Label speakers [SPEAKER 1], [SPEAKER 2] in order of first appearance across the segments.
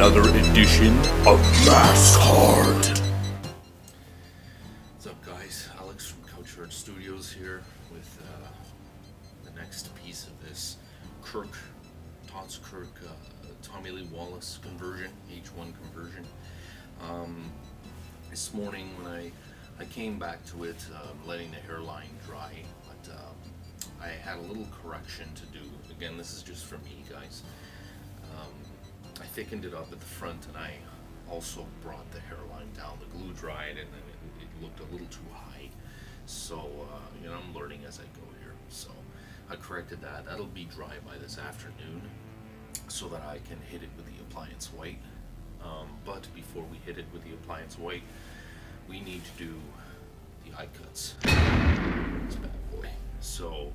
[SPEAKER 1] another edition of Mask Hard.
[SPEAKER 2] What's up, guys? Alex from Couchard Studios here with the next piece of this TOTS Tommy Lee Wallace conversion, H1 conversion. This morning when I came back to it, letting the hairline dry, but I had a little correction to do. Again, this is just for me, guys. I thickened it up at the front, and I also brought the hairline down. The glue dried, and then it looked a little too high. So, I'm learning as I go here. So, I corrected that. That'll be dry by this afternoon, so that I can hit it with the appliance white. But before we hit it with the appliance white, we need to do the eye cuts. This bad boy. So,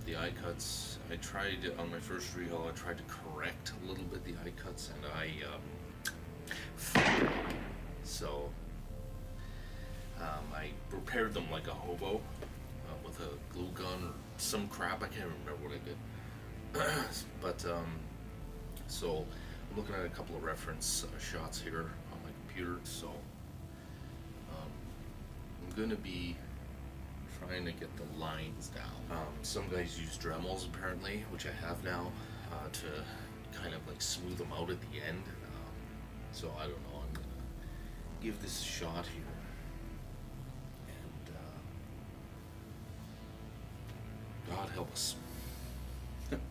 [SPEAKER 2] the eye cuts, I tried on my first rehaul, I tried to correct a little bit the eye cuts, and I repaired them like a hobo with a glue gun or some crap. I can't remember what I did. But so I'm looking at a couple of reference shots here on my computer. So I'm gonna be trying to get the lines down. Some guys use Dremels apparently, which I have now, to kind of like smooth them out at the end. So I don't know, I'm gonna give this a shot here. And God help us. Let's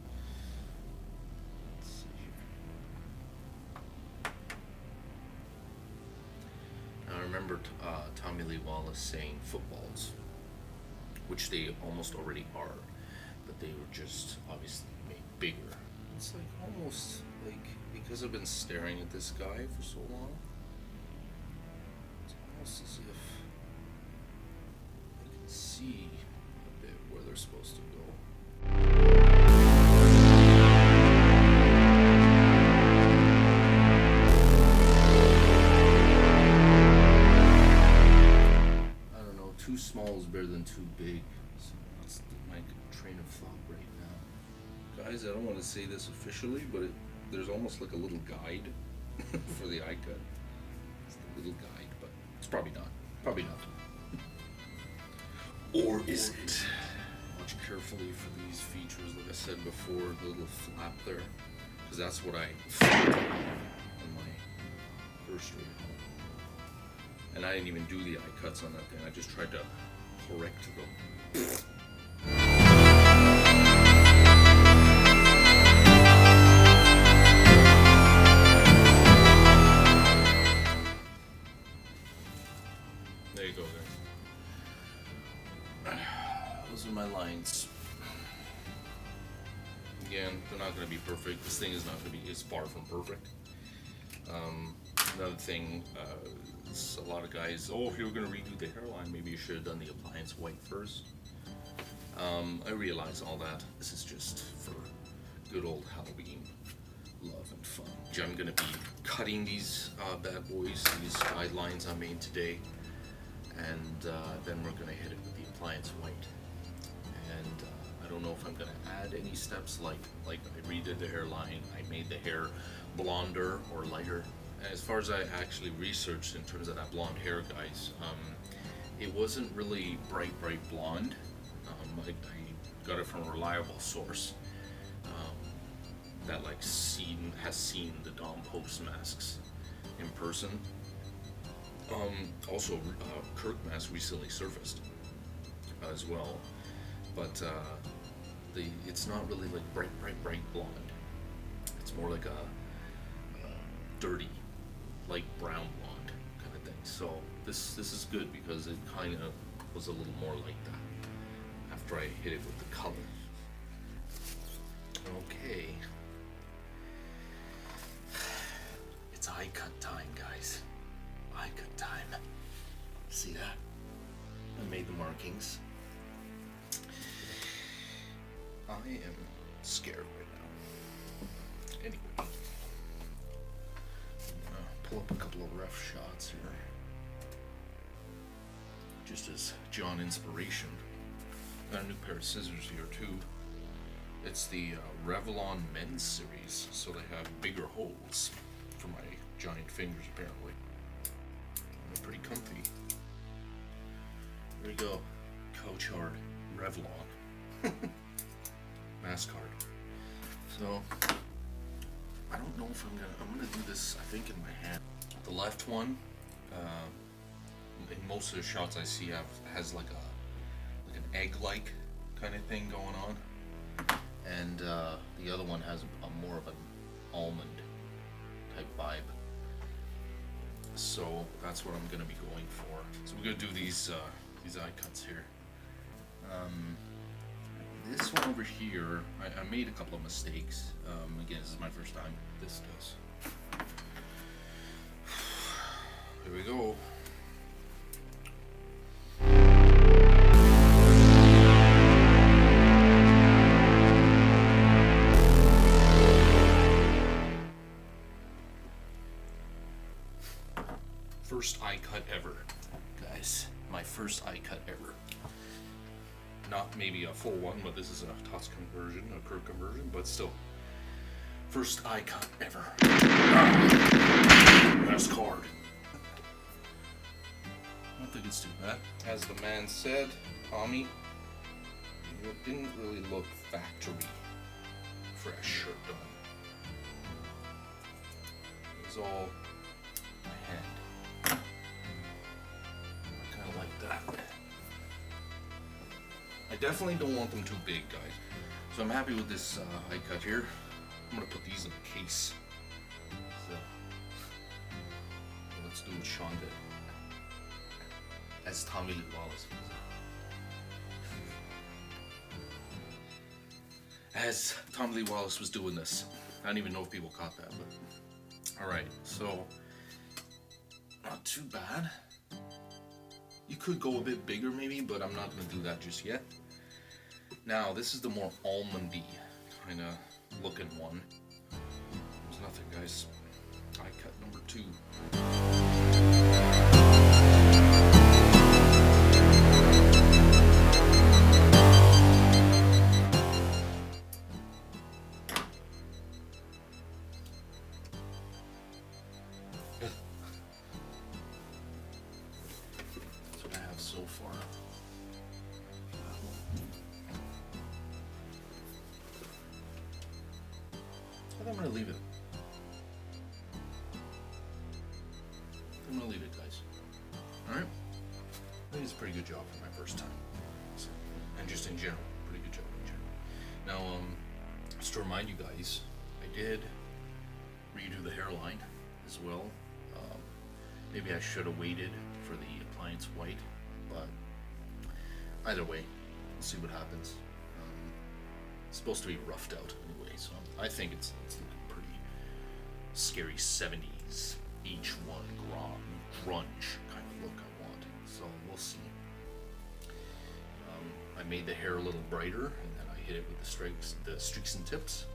[SPEAKER 2] see here. Now I remember Tommy Lee Wallace saying footballs, which they almost already are, but they were just obviously made bigger. It's like almost like, because I've been staring at this guy for so long, it's almost as if I can see a bit where they're supposed to go. Too small is better than too big. So that's my train of thought right now. Guys, I don't want to say this officially, but there's almost like a little guide for the eye cut. It's a little guide, but it's probably not. Probably not. Or is it? Watch carefully for these features, like I said before, the little flap there, because that's what I found on my first rehaul. And I didn't even do the eye cuts on that thing. I just tried to correct them. There you go, guys. Those are my lines. Again, they're not going to be perfect. This thing is not going to be, it's far from perfect. Another thing, a lot of guys, if you were going to redo the hairline, maybe you should have done the appliance white first. I realize all that. This is just for good old Halloween love and fun. I'm going to be cutting these bad boys, these guidelines I made today, and then we're going to hit it with the appliance white. And I don't know if I'm going to add any steps like I redid the hairline, I made the hair blonder or lighter. As far as I actually researched in terms of that blonde hair, guys, it wasn't really bright blonde. I got it from a reliable source that has seen the Dom Post masks in person. Also, Kirk mask recently surfaced as well, but it's not really like bright blonde. It's more like a dirty, like brown blonde kind of thing. So this is good because it kind of was a little more like that after I hit it with the color. Okay, it's eye cut time, guys. Eye cut time. See that? I made the markings. I am scared right now. Anyway, pull up a couple of rough shots here, just as John inspiration. Got a new pair of scissors here too. It's the Revlon Men's Series, so they have bigger holes for my giant fingers apparently. They're pretty comfy. There we go. Couch hard Revlon. Mask hard. So I don't know if I'm gonna do this, I think, in my hand. The left one, in most of the shots I see has like an egg-like kind of thing going on, and the other one has a more of an almond type vibe. So that's what I'm gonna be going for. So we're gonna do these eye cuts here. This one over here, I made a couple of mistakes. Again, this is my first time. This does. Here we go. First eye cut ever, guys. My first eye cut ever. Not maybe a full one, but this is a TOTS conversion, a curve conversion, but still. First eye cut ever. Mask hard. I don't think it's too bad. As the man said, Tommy, it didn't really look factory fresh or done. It was all my hand. I kind of like that. I definitely don't want them too big, guys. So I'm happy with this eye cut here. I'm gonna put these in a case. So let's do what Sean did. As Tommy Lee Wallace was. As Tommy Lee Wallace was doing this. I don't even know if people caught that, but alright, so not too bad. You could go a bit bigger maybe, but I'm not going to do that just yet. Now, this is the more almondy kind of looking one. There's nothing, guys. Eye cut number 2. That's what I have so far. I think I'm gonna leave it. I'm gonna leave it, guys. Alright? I think it's a pretty good job for my first time. So, and just in general, pretty good job in general. Now, just to remind you guys, I did redo the hairline as well. Maybe I should have waited for the appliance white, but either way, we'll see what happens. It's supposed to be roughed out anyway, so I think it's looking pretty scary 70s, H1 grunge kind of look I want. So we'll see. I made the hair a little brighter, and then I hit it with the streaks and tips.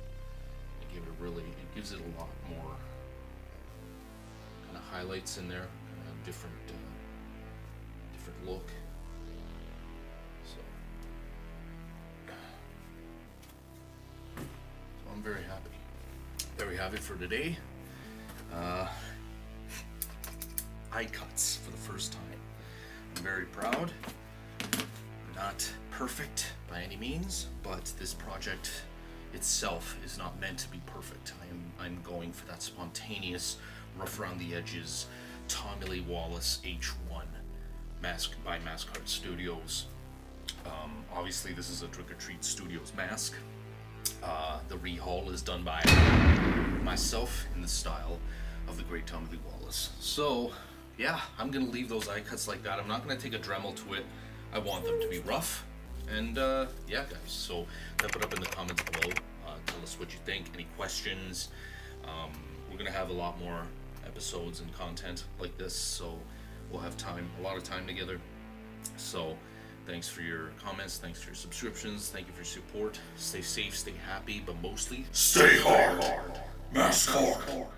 [SPEAKER 2] It gives it a lot more kind of highlights in there, different look. So I'm very happy. Very happy for today. Eye cuts for the first time. I'm very proud. Not perfect by any means, but this project itself is not meant to be perfect. I'm going for that spontaneous, rough around the edges, Tommy Lee Wallace H1 mask by Mask Art Studios. Obviously this is a Trick or Treat Studios mask. The rehaul is done by myself in the style of the great Tommy Lee Wallace. So yeah, I'm gonna leave those eye cuts like that. I'm not gonna take a Dremel to it. I want them to be rough. And yeah, guys, so type it up in the comments below. Tell us what you think, any questions. We're gonna have a lot more episodes and content like this, so we'll have a lot of time together. So thanks for your comments, thanks for your subscriptions, thank you for your support. Stay safe, stay happy, but mostly
[SPEAKER 1] Stay hard. Mask hard.